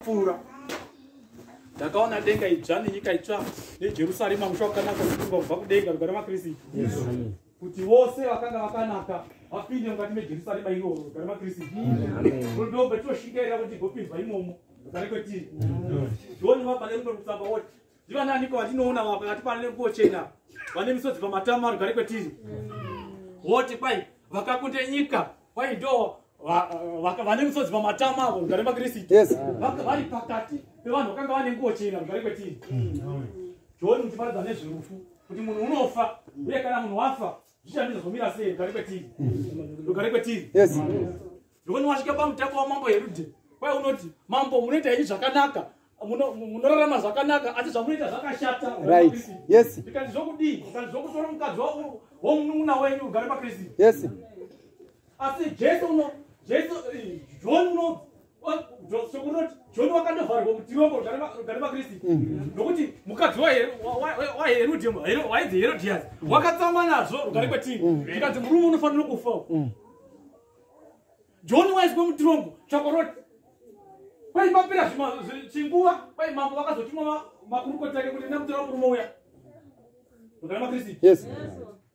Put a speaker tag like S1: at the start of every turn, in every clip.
S1: pfura. Ndakaona denga idzva nenyika itsva neJerusarema musha wakanaka kutumba kubva kudenga rugare maKristu. Kuti vose vakanga vakanaka vapinde mukati meJerusarema iroro rugare maKristu. Rudo betoshingaira kuti gopinzwa imomo rugare kwetiri. Joni vabva nerumwe rutsamba woti ndivananiko vatinoona vakati pane nguo chena vane misodzi pamatama rugare kwetiri. Woti kwai vakakunde nyika kwai ndo vane misodzi pamatama avo rugare maKristu. Vari pakati pevanhu vakanga vane nguo chena rugare kwetiri. Joni muchiparidza nezverufu kuti munhu unofa uye kana munhu wafa zvichazomira sei rugare kwetiri. Rugare kwetiri. Joni wasvika pamutako wamambo Herode kwai unoti mambo munoita henyu zvakanaka munorarama zvakanaka asi zvamunoita zvakashata. Ndikati zvokudii? Ndikati zvokutora mukadzi womunun'una wenyu rugare maKristu. Asi Joni wakandovharwa mutirongo rugare maKristu nokuti mukadzi waHerodhi waidzi Herodhiasi wakatsamwa nazvo rugare kwetiri. Ndikati murume unofanira kufa. Joni waiswa mutirongo chokoroti kwai papera chinguva kwai mambo vakazotumwa makurukota ake kuti ndamutora murume uya rugare maKristu.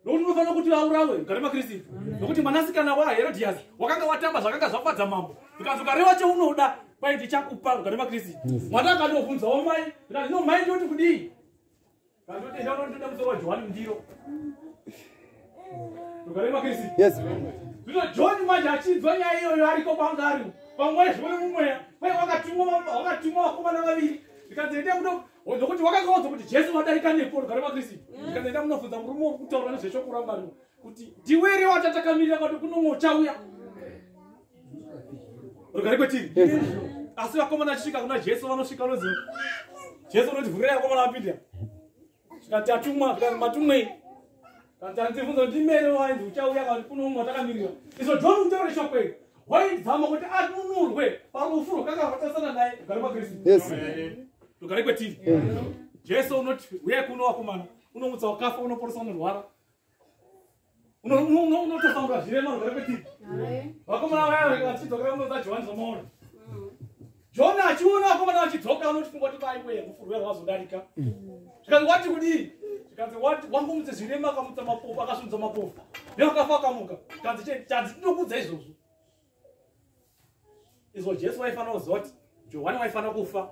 S1: Nokuti unofanira kuti vaurawe rugare maKristu nokuti mwanasikana waHerodhiasi wakanga watamba zvakanga zvafadza mambo. Ndikati ukareva cheunoda kwai ndichakupa rugare maKristu. Mwana akandobvunzawo mai ndikati no mai ndoti kudii? Kandoti ndoda musoro waJohani mundiro rugare maKristu. Zvino Joni manje achinzwa nyaya iyoyo ariko panga ari pamwezvo nemumweya kwai wakatumwa vakomana vaviri. Ndikati enda muno nokuti wakanga waudzwa kuti Jesu wadarika nepo rugare maKristu. Ndikati enda munobvunza murume uri kutaura nezveshoko raMwari kuti ndiwere watatakamira kuti kunomwe uchauya rugare kwetiri. Asi vakomana vachisvika kuna Jesu vanosvika nozi Jesu unoti vhurirai vakomana vapinda. Tikati atumwa matumwei. Kandi andibvunza kuti ndimere wainzi uchauya kana kunomwe watakamirira. Izvo Joni mutaure shoko iri waidzama kuti anunurwe parufu rwakanga rwakatasana naye rugare maKristu. Rugare kwetiri. Jesu unoti uyai kuno vakomana unomutsa wakafa unoporesa unorwara unotosamura zvirema rugare kwetiri. Vakomana vaya vachidzokera munoza Johani zamaona. Joni achiona vakomana vachidzoka unoti kungoti vaiwe rufu rwuya rwazodarika. Zvikati wati kudii? Zvikati wangomutse zvirema akamutsa mapofu akasunudza mapofu nevakafa akamuka. Zvikati tinokudza izvozvo. Izvo Jesu waifanira kuziva kuti Johani waifanira kufa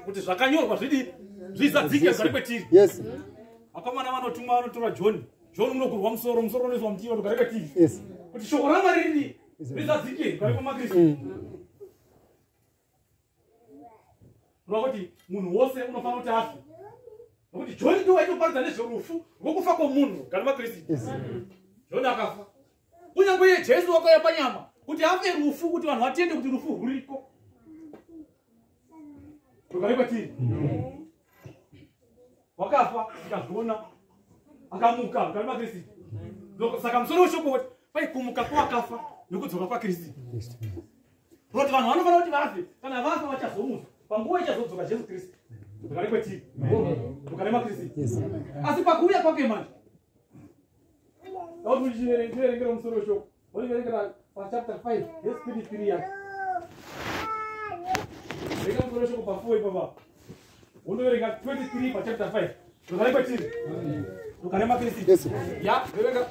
S1: kuti zvakanyorwa zvidi zvizadzike rugare kwetiri. Vakomana vanotumwa vanotora Joni. Joni unogurwa musoro unoiswa mutiro rugare kwetiri. Kuti shoko raMwari ridi rizadzike rugare kwamaKristu. Kuti munhu wose unofanira kuti afe. Nokuti Joni ndiwo aitoparidza nezverufu rwokufa kwomunhu rugare maKristu. Joni akafa. Kunyange Jesu wakauya panyama kuti afe rufu kuti vanhu vatende kuti rufu rwuriko rugare kwetiri. Wakafa tikazviona akamuka rugare maKristu. Saka musoro weshoko kuti pai kumuka kwakafa nekudzoka kwaKristu. Kuti vanhu vanofanira kuti vafe kana vafa vachazomuka panguva ichazodzoka Jesu Kristu rugare kwetiri. Rugare maKristu. Asi pakuuya kwake manje dauti ndiverengera musoro weshoko woniverengera pachapter 5 Yesu 3 yake rega musoro weshoko pafuwe papa unoverenga 23 pachapter 5 rugare kwetiri. Rugare maKristu. Ya verenga